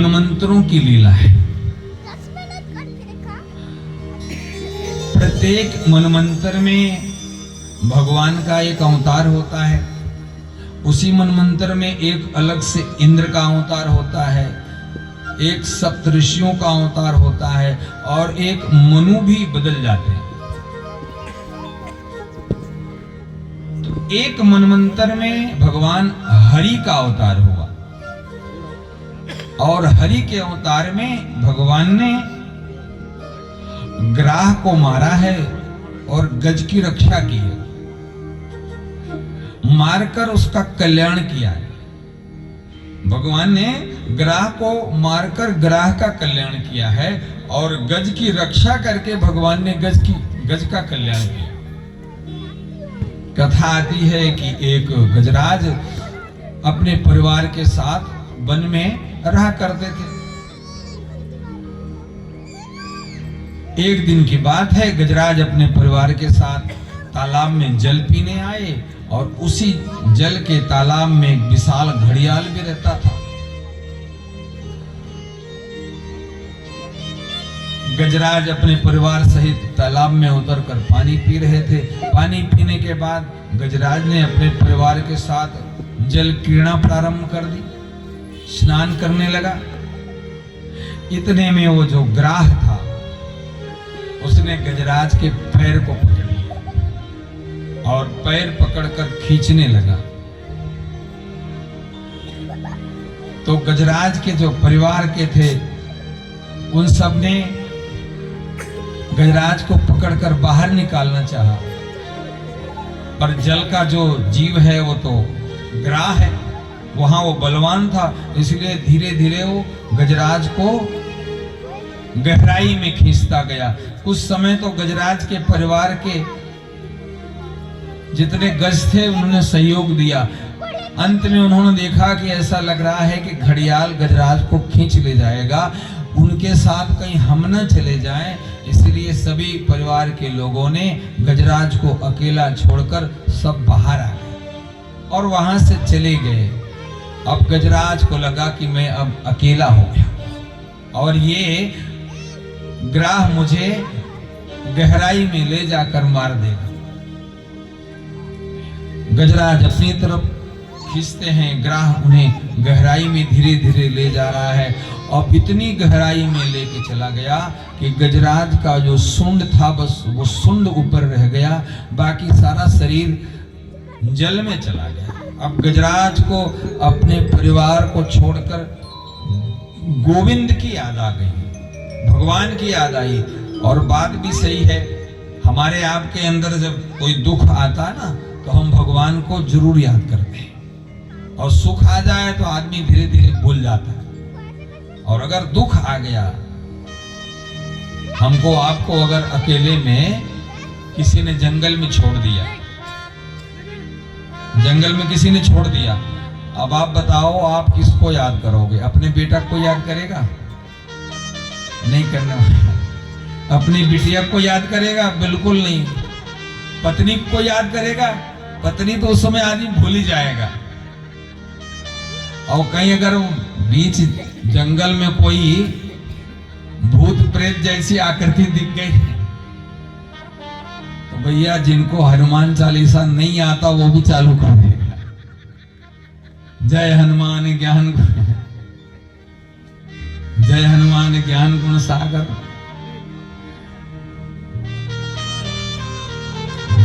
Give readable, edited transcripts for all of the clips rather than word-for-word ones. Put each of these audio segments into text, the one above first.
मनमंत्रों की लीला है। प्रत्येक मनमंत्र में भगवान का एक अवतार होता है। उसी मनमंत्र में एक अलग से इंद्र का अवतार होता है, एक सप्तऋषियों का अवतार होता है और एक मनु भी बदल जाते हैं। तो एक मनमंत्र में भगवान हरि का अवतार हुआ और हरि के अवतार में भगवान ने ग्राह को मारा है और गज की रक्षा की है, मारकर उसका कल्याण किया है। भगवान ने ग्राह को मारकर ग्राह का कल्याण किया है और गज की रक्षा करके भगवान ने गज का कल्याण किया। कथा आती है कि एक गजराज अपने परिवार के साथ वन में रहा करते थे। एक दिन की बात है, गजराज अपने परिवार के साथ तालाब में जल पीने आए और उसी जल के तालाब में एक विशाल घड़ियाल भी रहता था। गजराज अपने परिवार सहित तालाब में उतरकर पानी पी रहे थे। पानी पीने के बाद गजराज ने अपने परिवार के साथ जल क्रीड़ा प्रारंभ कर दी, स्नान करने लगा। इतने में वो जो ग्राह था उसने गजराज के पैर को पकड़ लिया और पैर पकड़कर खींचने लगा। तो गजराज के जो परिवार के थे उन सब ने गजराज को पकड़कर बाहर निकालना चाहा, पर जल का जो जीव है वो तो ग्राह है, वहां वो बलवान था, इसलिए धीरे धीरे वो गजराज को गहराई में खींचता गया। कुछ समय तो गजराज के परिवार के जितने गज थे उन्होंने सहयोग दिया। अंत में उन्होंने देखा कि ऐसा लग रहा है कि घड़ियाल गजराज को खींच ले जाएगा, उनके साथ कहीं हम न चले जाएं, इसलिए सभी परिवार के लोगों ने गजराज को अकेला छोड़कर सब बाहर आ गए और वहां से चले गए। अब गजराज को लगा कि मैं अब अकेला हो गया और ये ग्राह मुझे गहराई में ले जाकर मार देगा। गजराज अपनी तरफ खींचते हैं, ग्राह उन्हें गहराई में धीरे धीरे ले जा रहा है और इतनी गहराई में लेके चला गया कि गजराज का जो सूंड था बस वो सूंड ऊपर रह गया, बाकी सारा शरीर जल में चला गया। अब गजराज को अपने परिवार को छोड़कर गोविंद की याद आ गई, भगवान की याद आई। और बात भी सही है, हमारे आपके अंदर जब कोई दुख आता है ना तो हम भगवान को जरूर याद करते हैं और सुख आ जाए तो आदमी धीरे धीरे भूल जाता है। और अगर दुख आ गया हमको आपको, अगर अकेले में किसी ने जंगल में छोड़ दिया, जंगल में किसी ने छोड़ दिया, अब आप बताओ आप किसको याद करोगे? अपने बेटा को याद करेगा? नहीं करने वाला। अपनी बिटिया को याद करेगा? बिल्कुल नहीं। पत्नी को याद करेगा? पत्नी तो उस समय आदमी भूल ही जाएगा। और कहीं अगर बीच जंगल में कोई भूत प्रेत जैसी आकृति दिख गई तो भैया जिनको हनुमान चालीसा नहीं आता वो भी चालू कर देगा, जय हनुमान ज्ञान, जय हनुमान ज्ञान गुण सागर।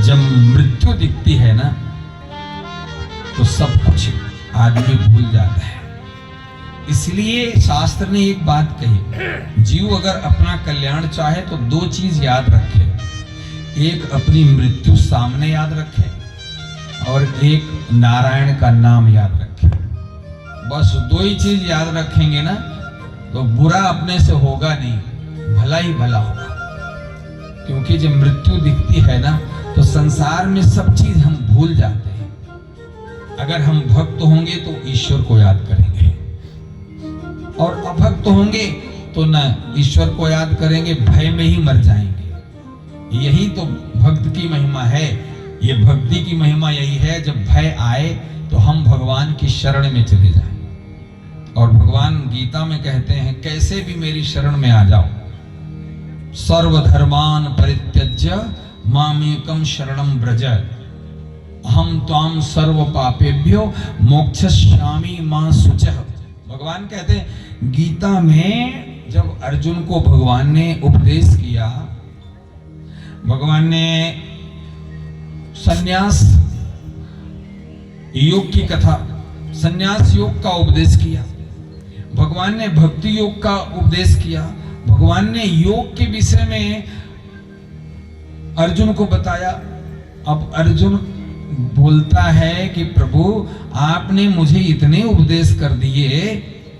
जब मृत्यु दिखती है ना तो सब कुछ आदमी भूल जाता है। इसलिए शास्त्र ने एक बात कही, जीव अगर अपना कल्याण चाहे तो दो चीज याद रखे, एक अपनी मृत्यु सामने याद रखे और एक नारायण का नाम याद रखे। बस दो ही चीज याद रखेंगे ना तो बुरा अपने से होगा नहीं, भला ही भला होगा। क्योंकि जब मृत्यु दिखती है ना तो संसार में सब चीज हम भूल जाते हैं। अगर हम भक्त होंगे तो ईश्वर को याद करेंगे और अभक्त होंगे तो न ईश्वर को याद करेंगे, भय में ही मर जाएंगे। यही तो भक्त की महिमा है। ये भक्ति की महिमा यही है, जब भय आए तो हम भगवान की शरण में चले जाएं और भगवान गीता में कहते हैं कैसे भी मेरी शरण में आ जाओ, सर्वधर्मान परित्यज्य मामेकम शरणम व्रज अहम त्वाम सर्व पापेभ्यो मोक्षयिष्यामि मा शुचः। भगवान कहते हैं गीता में जब अर्जुन को भगवान ने उपदेश किया, भगवान ने सन्यास योग की कथा, सन्यास योग का उपदेश किया, भगवान ने भक्ति योग का उपदेश किया, भगवान ने योग के विषय में अर्जुन को बताया। अब अर्जुन बोलता है कि प्रभु आपने मुझे इतने उपदेश कर दिए,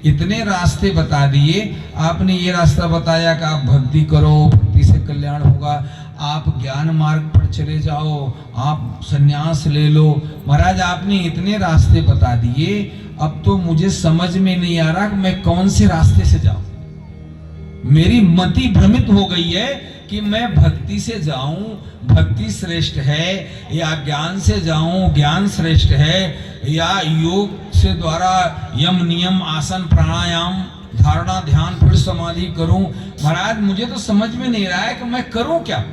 इतने रास्ते बता दिए, आपने ये रास्ता बताया कि आप भक्ति करो, भक्ति से कल्याण होगा, आप ज्ञान मार्ग पर चले जाओ, आप सन्यास ले लो। महाराज आपने इतने रास्ते बता दिए, अब तो मुझे समझ में नहीं आ रहा कि मैं कौन से रास्ते से जाऊं। मेरी मति भ्रमित हो गई है कि मैं भक्ति से जाऊं, भक्ति श्रेष्ठ है, या ज्ञान से जाऊं, ज्ञान श्रेष्ठ है, या योग से द्वारा यम नियम आसन प्राणायाम धारणा ध्यान फिर समाधि करूं। महाराज मुझे तो समझ में नहीं रहा है कि मैं करूं क्या।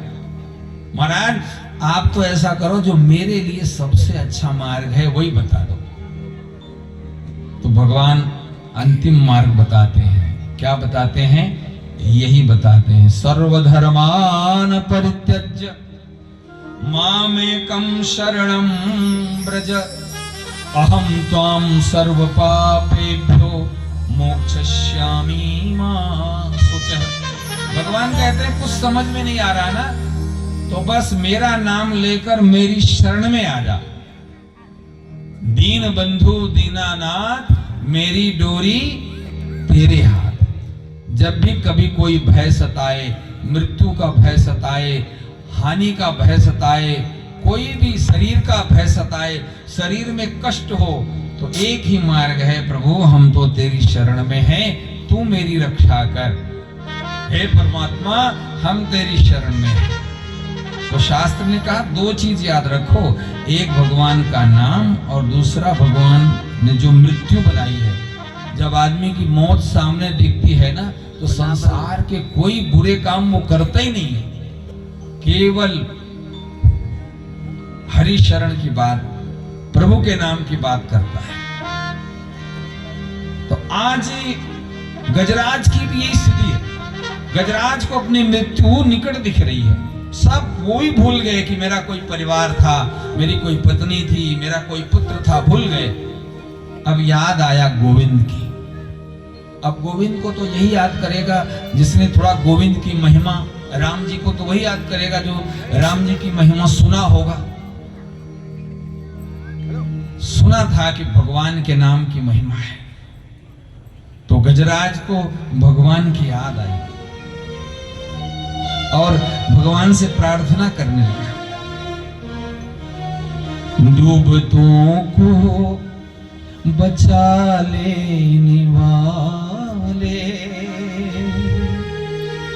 महाराज आप तो ऐसा करो जो मेरे लिए सबसे अच्छा मार्ग है वही बता दो। तो भगवान अंतिम मार्ग बताते हैं। क्या बताते हैं? यही बताते हैं, सर्वधर्मान परित्यज्य मामेकम शरणं व्रज अहम त्वाम सर्व पापेभ्यो मोक्षयिष्यामि मा शुचः। भगवान कहते हैं कुछ समझ में नहीं आ रहा ना, तो बस मेरा नाम लेकर मेरी शरण में आ जा। दीन बंधु दीनानाथ मेरी डोरी तेरे हाथ। जब भी कभी कोई भय सताए, मृत्यु का भय सताए, हानि का भय सताए, कोई भी शरीर का भय सताए, शरीर में कष्ट हो, तो एक ही मार्ग है, प्रभु हम तो तेरी शरण में हैं, तू मेरी रक्षा कर। हे परमात्मा हम तेरी शरण में हैं। तो शास्त्र ने कहा दो चीज याद रखो, एक भगवान का नाम और दूसरा भगवान ने जो मृत्यु बनाई है। जब आदमी की मौत सामने दिखती है ना, तो संसार के कोई बुरे काम वो करता ही नहीं है, केवल हरि शरण की बात, प्रभु के नाम की बात करता है। तो आज गजराज की भी यही स्थिति है। गजराज को अपनी मृत्यु निकट दिख रही है। सब वो ही भूल गए कि मेरा कोई परिवार था, मेरी कोई पत्नी थी, मेरा कोई पुत्र था, भूल गए। अब याद आया गोविंद की। अब गोविंद को तो यही याद करेगा जिसने थोड़ा गोविंद की महिमा, राम जी को तो वही याद करेगा जो राम जी की महिमा सुना होगा, सुना था कि भगवान के नाम की महिमा है। तो गजराज को भगवान की याद आई और भगवान से प्रार्थना करने लगा, डूबतों को बचा लेने वाले